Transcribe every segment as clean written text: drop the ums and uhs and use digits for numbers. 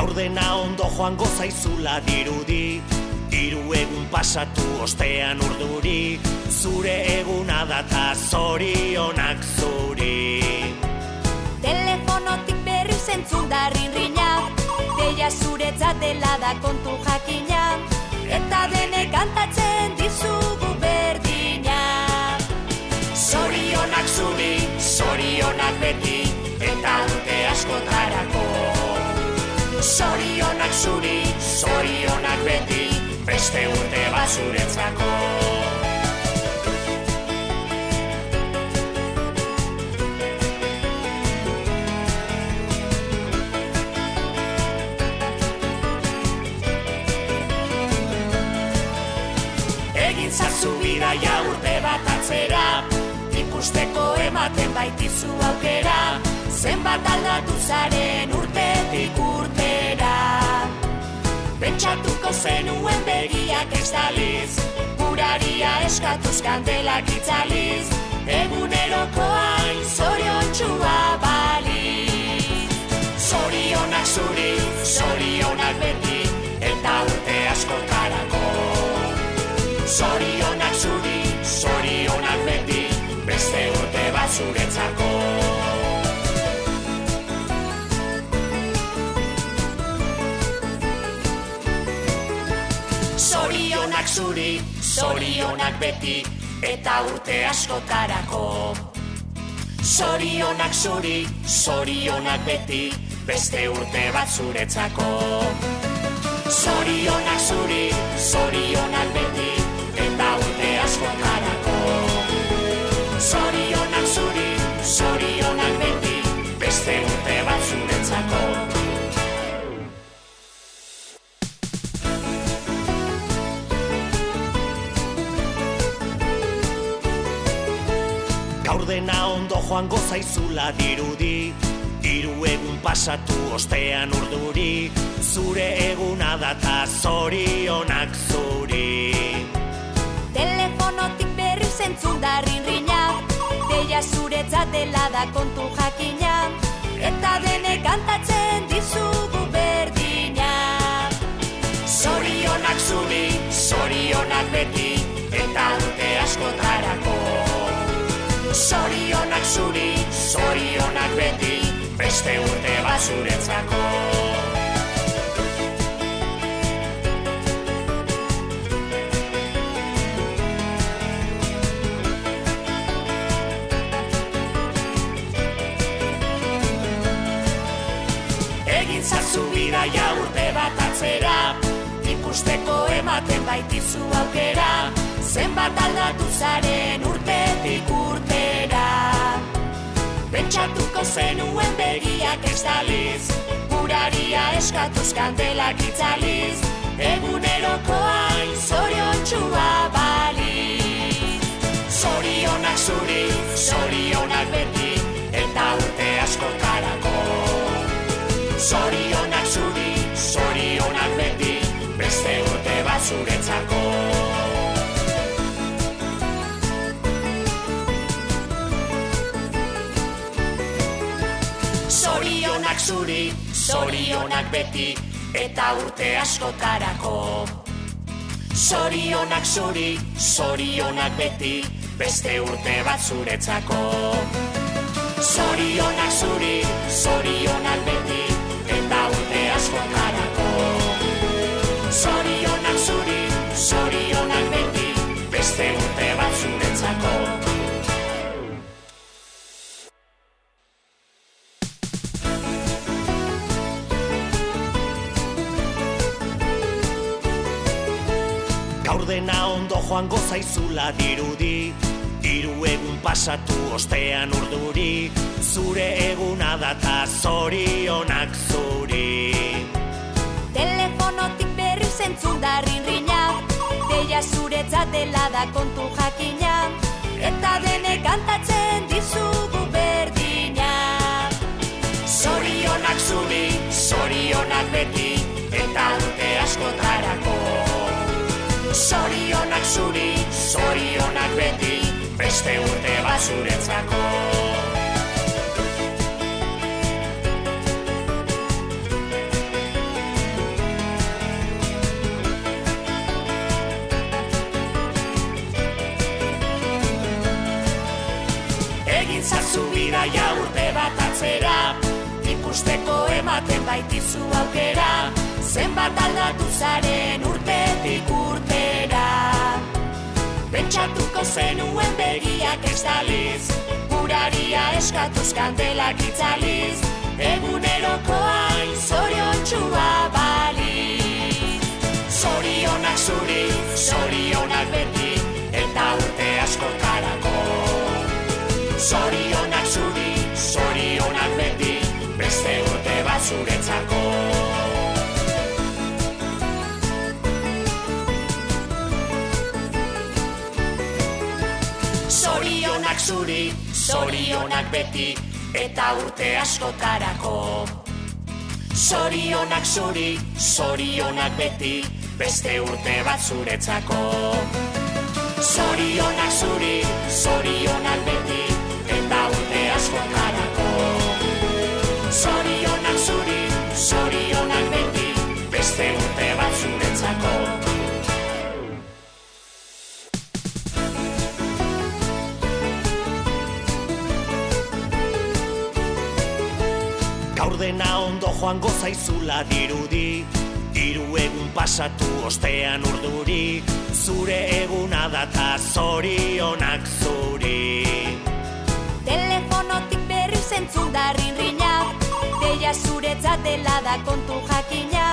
Gaur dena ondo joango zaizula dirudi, hiru egun pasatu ostean urduri, zure eguna data zorionak zuri. Telefonotik berri zentzun da rinrina, deia zuretzat dela da kontu jakina, eta denek kantatzen dizugu berdina. Zorionak zuri, zorionak beti, eta urte askotarako. Zorionak zuri, zorionak beti, beste urte bat zuretzako. Egin zazu bidaia urte bat atzera, ikusteko ematen baitizu aukera, zenbat aldatu zaren urtetik urtera. Pentsatuko zenuen begiak estaliz, guraria eskatuz kandelak itzaliz, eguneroko hain zoriontxua baliz. Zorionak zuri, zorionak beti, eta urte askotarako. Zorionak zuri, zorionak beti, beste urte bat zuretzako. Zorionak zuri, zorionak beti, eta urte askotarako. Zorionak zuri, zorionak beti, beste urte bat zuretzako. Zorionak zuri, zorionak beti, eta urte askotarako. Zorionak zuri, zorionak beti, beste urte bat zuretzako. Gaur dena ondo joango zaizula dirudi, hiru egun pasatu ostean urduri, zure eguna data zorionak zuri. Telefonotik berri zentzun da rinrina, deia zuretzat dela da kontu jakina, eta denek kantatzen dizugu berdina. Zorionak zuri, zorionak beti, eta urte askotarako. Zorionak zuri, zorionak beti, beste urte bat zuretzako. Egin zazu bidaia urte bat atzera, ikusteko ematen baitizu aukera, zenbat aldatu zaren urtetik urtera. Pentsatuko zenuen begiak estaliz, guraria eskatuz kandelak itzaliz, eguneroko hain zoriontxua baliz. Zorionak zuri, zorionak beti, eta urte askotarako. Zorionak zuri, zorionak beti, beste urte bat zuretzako. Zorionak zuri, zorionak beti, eta urte askotarako. Zorionak zuri, zorionak beti, beste urte bat zuretzako. Zorionak zuri, zorionak beti, eta urte askotarako. Zorionak zuri, zorionak beti, beste urte bat zuretzako. Gaur dena ondo joango zaizula dirudi, hiru egun pasatu ostean urduri, zure eguna data zorionak zuri. Telefonotik berri zentzun da rinrina, deia zuretzat dela da kontu jakina, eta denek kantatzen dizugu berdina. Zorionak zuri, zorionak beti, eta urte askotarako. Zorionak zuri, zorionak beti, beste urte bat zuretzako. zazu bidaia urte bat atzera, ikusteko ematen baitizu aukera, zenbat aldatu zaren urtetik urtera. Pentsatuko zenuen begiak estaliz, uraria eskatuz kandelak itzaliz, eguneroko hain zoriontsua baliz. Zorionak zuri, zorionak beti, eta urte askotarako. Zorionak zuri, zorionak beti, beste urte bat zuretzako. Zorionak zuri, zorionak beti, eta urte askotarako. Zorionak zuri, zorionak beti, beste urte bat zuretzako. Zorionak zuri, zorionak beti, eta urte askotarako. Zorionak zuri, zorionak beti, beste urte bat zuretzako. Gaur dena ondo joango zaizula dirudi, 3 egun pasatu ostean urduri, zure eguna data zorionak zuri. Telefonotik berri zentzun da rinrina, deia zuretzat dela da kontu jakina,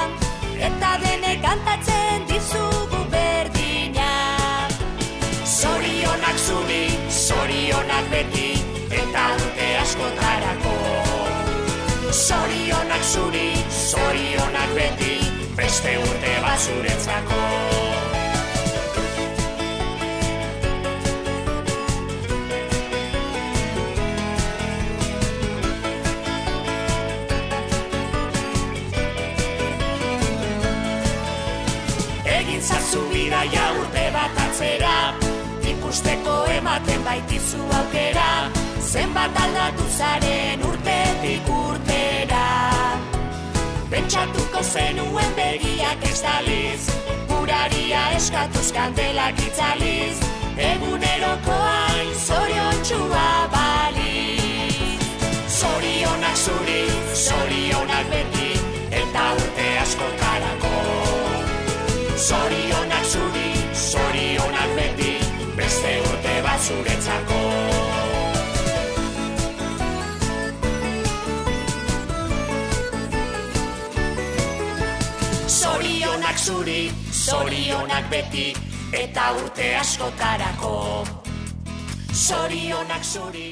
eta denek kantatzen dizugu berdina. Zorionak zuri, zorionak beti, eta urte askotarako. Zorionak zuri, zorionak beti, beste urte bat zuretzako. Egin zazu bidaia urte bat atzera, ikusteko ematen baitizu aukera, zenbat aldatu zaren urtetik urtera. Pentsatuko zenuen begiak estaliz, uraria eskatuz kandelak itzaliz, eguneroko hain zoriontsua baliz. Zorionak zuri, zorionak beti, eta urte askotarako. Zorionak zuri, zorionak beti, beste urte bat zuretzako. Zorionak zuri, zorionak beti, eta urte askotarako. Zorionak zuri.